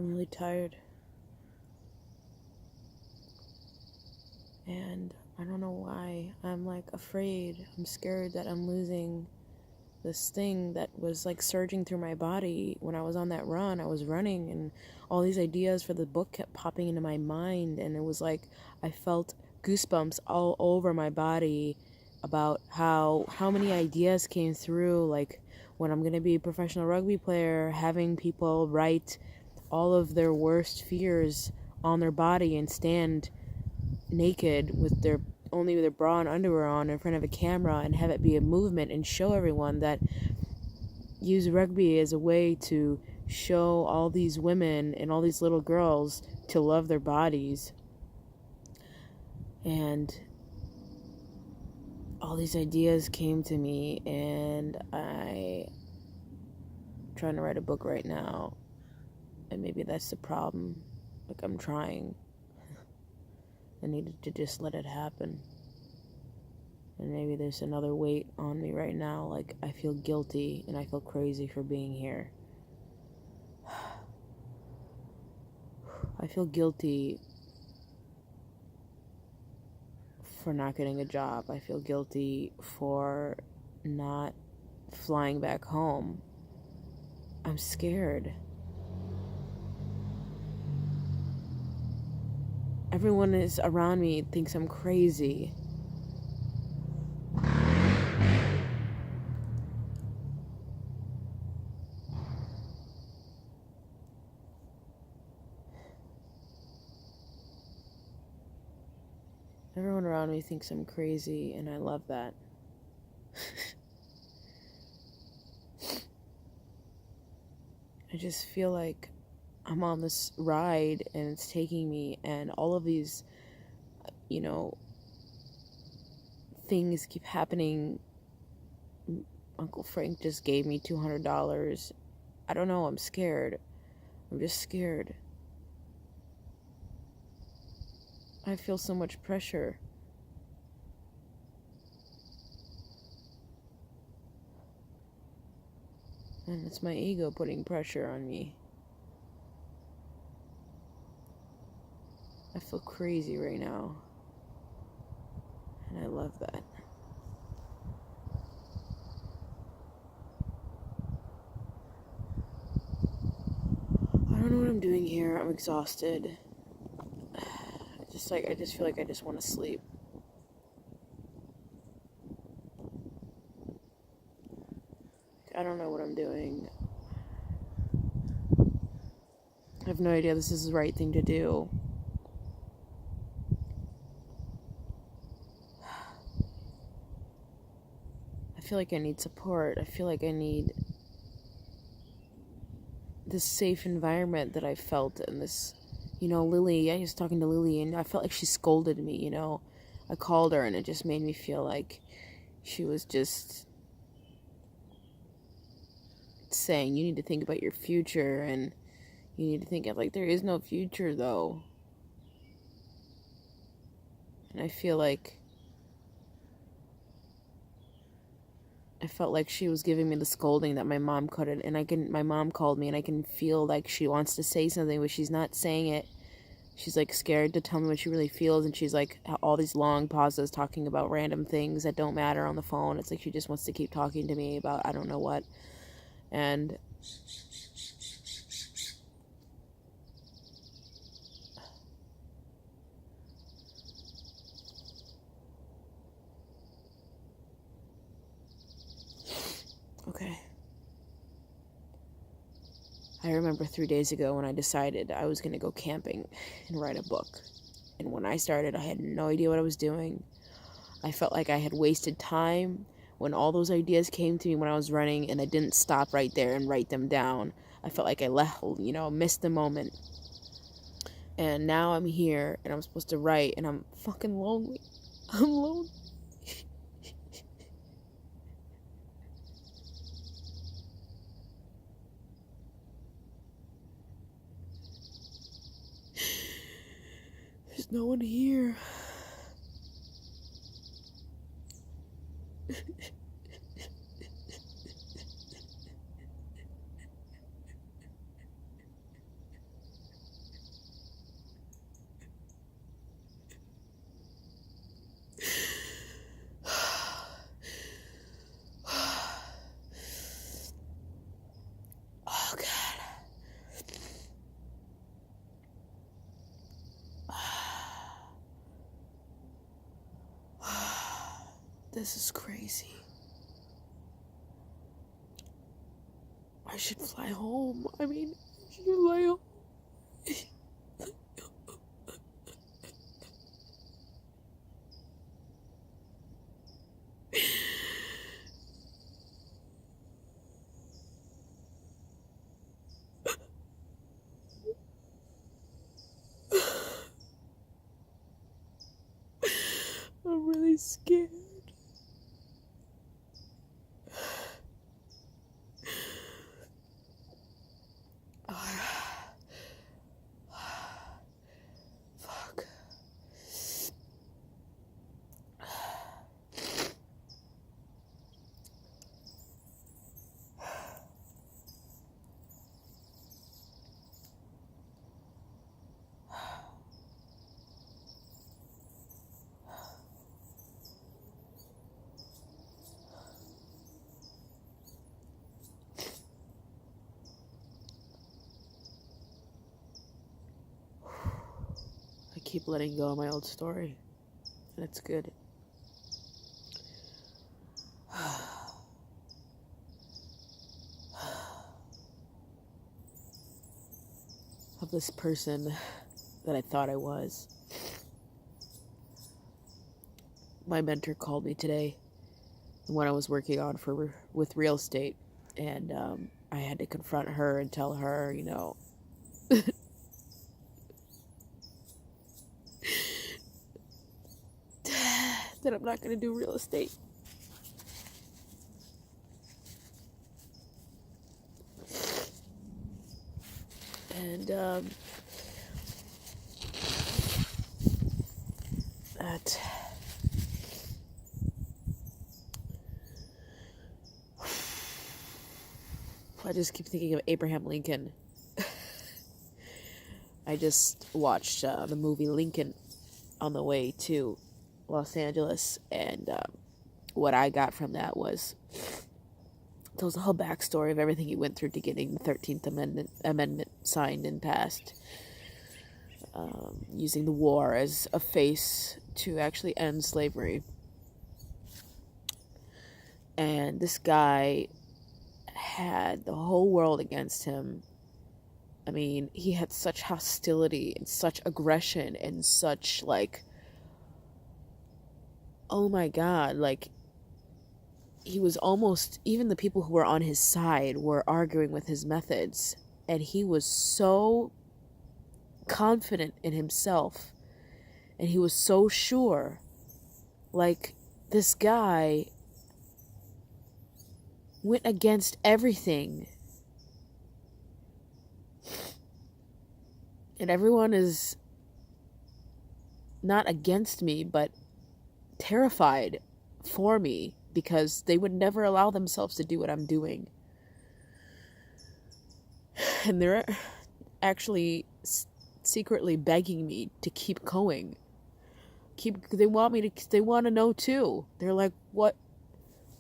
I'm really tired. And I don't know why. I'm like afraid. I'm scared that I'm losing this thing that was like surging through my body when I was on that run. I was running and all these ideas for the book kept popping into my mind, and it was like I felt goosebumps all over my body about how many ideas came through, like when I'm going to be a professional rugby player, having people write all of their worst fears on their body and stand naked with their only with their bra and underwear on in front of a camera and have it be a movement and show everyone that use rugby as a way to show all these women and all these little girls to love their bodies. And all these ideas came to me, and I'm trying to write a book right now, and maybe that's the problem. Like, I'm trying. I needed to just let it happen. And maybe there's another weight on me right now. Like, I feel guilty and I feel crazy for being here. I feel guilty for not getting a job. I feel guilty for not flying back home. I'm scared. Everyone is around me thinks I'm crazy. Everyone around me thinks I'm crazy, and I love that. I just feel like I'm on this ride, and it's taking me, and all of these, things keep happening. Uncle Frank just gave me $200. I don't know, I'm scared. I'm just scared. I feel so much pressure. And it's my ego putting pressure on me. I feel crazy right now. And I love that. I don't know what I'm doing here. I'm exhausted. I just feel like I just want to sleep. I don't know what I'm doing. I have no idea this is the right thing to do. I feel like I need support. I feel like I need this safe environment that I felt in this, Lily. I was talking to Lily and I felt like she scolded me, I called her and it just made me feel like she was just saying, you need to think about your future, and you need to think of, like, there is no future though. And I feel like I felt like she was giving me the scolding that my mom couldn't, and my mom called me and I can feel like she wants to say something, but she's not saying it. She's like scared to tell me what she really feels, and she's like all these long pauses talking about random things that don't matter on the phone. It's like she just wants to keep talking to me about I don't know what. And okay. I remember 3 days ago when I decided I was going to go camping and write a book. And when I started, I had no idea what I was doing. I felt like I had wasted time when all those ideas came to me when I was running, and I didn't stop right there and write them down. I felt like I missed the moment. And now I'm here, and I'm supposed to write, and I'm fucking lonely. I'm lonely. There's no one here. This is crazy. I should fly home. I mean, I should fly home. I'm really scared. Fuck. I keep letting go of my old story, and it's good. Of this person that I thought I was. My mentor called me today when I was working on with real estate, and I had to confront her and tell her, you know, that I'm not going to do real estate. And that I just keep thinking of Abraham Lincoln. I just watched the movie Lincoln on the way to Los Angeles, and what I got from that was there was a whole backstory of everything he went through to getting the 13th Amendment signed and passed, using the war as a face to actually end slavery. And this guy had the whole world against him. I mean, he had such hostility and such aggression and such, like, oh my God, like, he was almost, even the people who were on his side were arguing with his methods, and he was so confident in himself, and he was so sure. Like, this guy went against everything, and everyone is not against me, but terrified for me, because they would never allow themselves to do what I'm doing. And they're actually secretly begging me to keep going. They want to know too. They're like, what?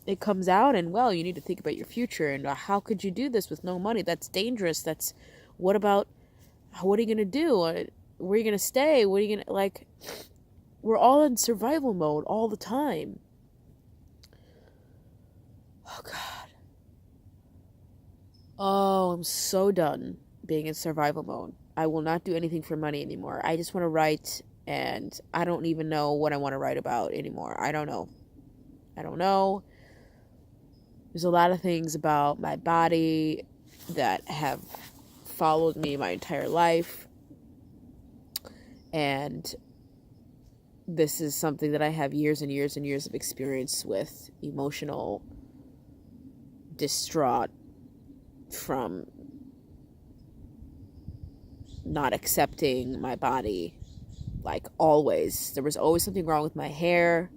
It comes out, and well, you need to think about your future, and how could you do this with no money? That's dangerous. What are you going to do? Where are you going to stay? What are you going to, like, we're all in survival mode all the time. Oh, God. Oh, I'm so done being in survival mode. I will not do anything for money anymore. I just want to write, and I don't even know what I want to write about anymore. I don't know. There's a lot of things about my body that have followed me my entire life. And this is something that I have years and years and years of experience with, emotional distraught from not accepting my body. Like, always. There was always something wrong with my hair.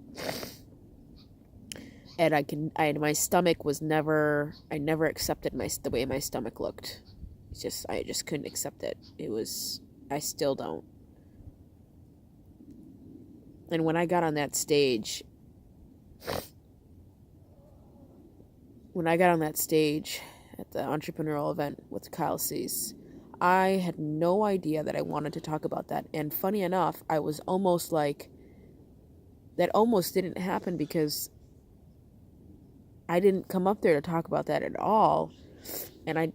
And my stomach was I never accepted the way my stomach looked. I just couldn't accept it. I still don't. And when I got on that stage at the entrepreneurial event with Kyle Cease, I had no idea that I wanted to talk about that. And funny enough, I was almost like, that almost didn't happen, because I didn't come up there to talk about that at all. And I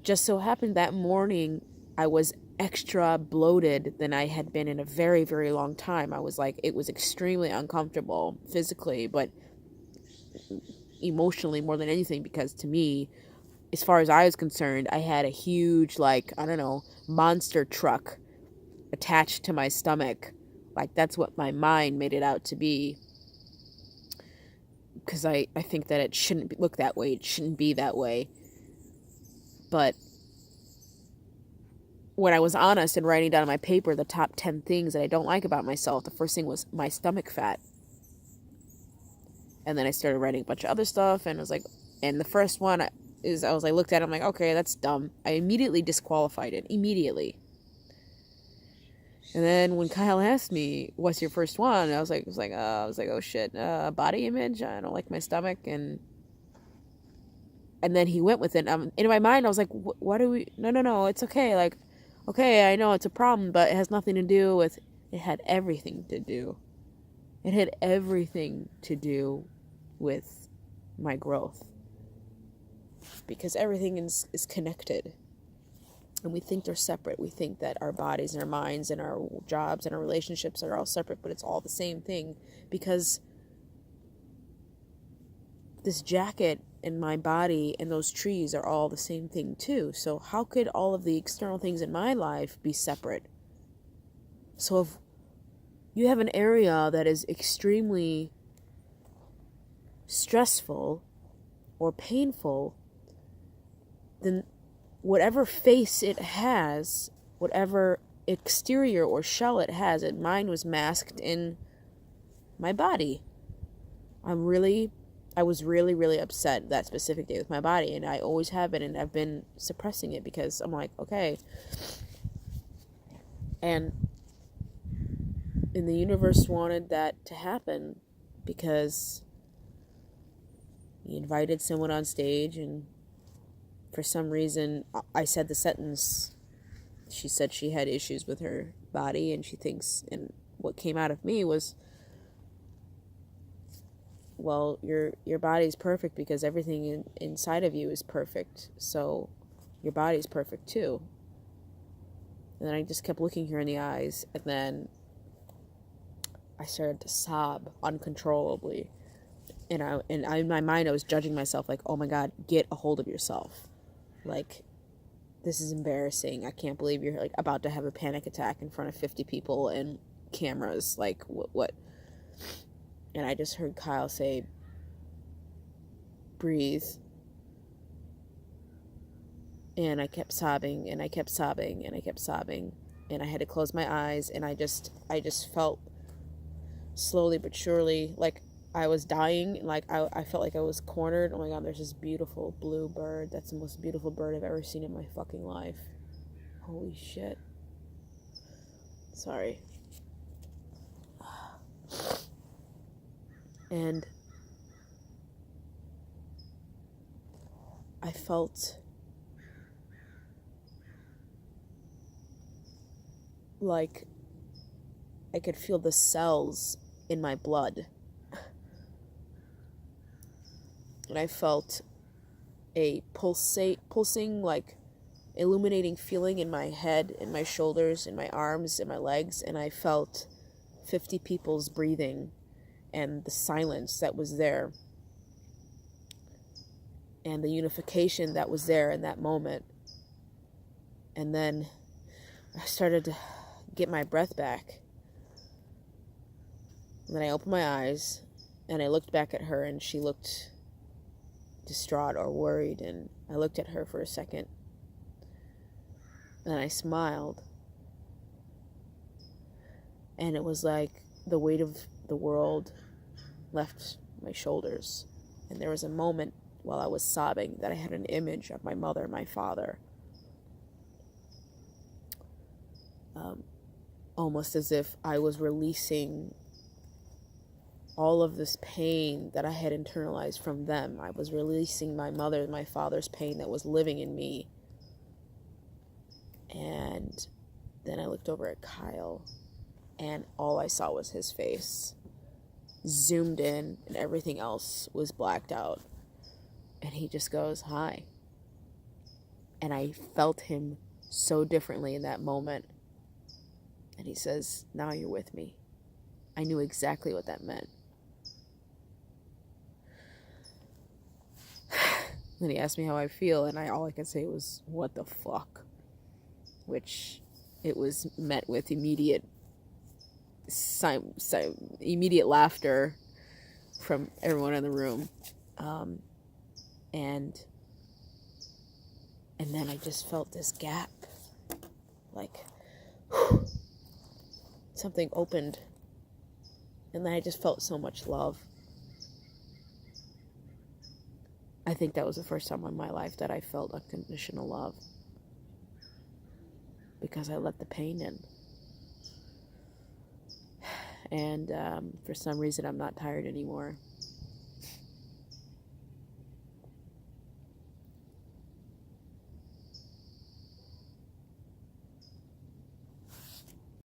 just so happened that morning I was extra bloated than I had been in a very, very long time. I was like, it was extremely uncomfortable physically, but emotionally more than anything, because to me, as far as I was concerned, I had a huge, like, I don't know, monster truck attached to my stomach. Like, that's what my mind made it out to be. Because I think that it shouldn't look that way. It shouldn't be that way. But when I was honest and writing down on my paper the top 10 things that I don't like about myself, the first thing was my stomach fat. And then I started writing a bunch of other stuff, and I was like, and the first one is, I looked at it, I'm like, okay, that's dumb. I immediately disqualified it. Immediately. And then when Kyle asked me, what's your first one? I was like, oh shit, body image. I don't like my stomach. And then he went with it. In my mind, I was like, what do we, no, it's okay. Like, okay, I know it's a problem, but it has nothing to do with, it had everything to do. It had everything to do with my growth. Because everything is connected. And we think they're separate. We think that our bodies and our minds and our jobs and our relationships are all separate, but it's all the same thing. Because this jacket and my body and those trees are all the same thing too. So how could all of the external things in my life be separate? So if you have an area that is extremely stressful or painful, then whatever face it has, whatever exterior or shell it has, mine was masked in my body. I was really, really upset that specific day with my body, and I always have been, and I've been suppressing it because I'm like, okay. And the universe wanted that to happen because he invited someone on stage, and for some reason, I said the sentence, she said she had issues with her body, and she thinks, and what came out of me was, well, your body's perfect because everything inside of you is perfect, so your body's perfect too. And then I just kept looking her in the eyes, and then I started to sob uncontrollably. And in my mind, I was judging myself like, oh my God, get a hold of yourself. Like, this is embarrassing. I can't believe you're like about to have a panic attack in front of 50 people and cameras. Like, what? And I just heard Kyle say, breathe. And I kept sobbing, and I kept sobbing, and I kept sobbing. And I had to close my eyes, and I just felt slowly but surely like I was dying. Like I felt like I was cornered. Oh my God, there's this beautiful blue bird. That's the most beautiful bird I've ever seen in my fucking life. Holy shit. Sorry. And I felt like I could feel the cells in my blood. And I felt a pulsing, like, illuminating feeling in my head, in my shoulders, in my arms, in my legs, and I felt 50 people's breathing and the silence that was there and the unification that was there in that moment. And then I started to get my breath back. And then I opened my eyes and I looked back at her, and she looked distraught or worried, and I looked at her for a second, and I smiled, and it was like the weight of the world left my shoulders. And there was a moment while I was sobbing that I had an image of my mother and my father, almost as if I was releasing all of this pain that I had internalized from them. I was releasing my mother and my father's pain that was living in me. And then I looked over at Kyle, and all I saw was his face, zoomed in, and everything else was blacked out. And he just goes, "Hi." And I felt him so differently in that moment. And he says, "Now you're with me." I knew exactly what that meant. Then he asked me how I feel, and all I could say was, "What the fuck?" Which it was met with immediate laughter from everyone in the room. And then I just felt this gap, like something opened, and then I just felt so much love. I think that was the first time in my life that I felt unconditional love, because I let the pain in. And for some reason, I'm not tired anymore.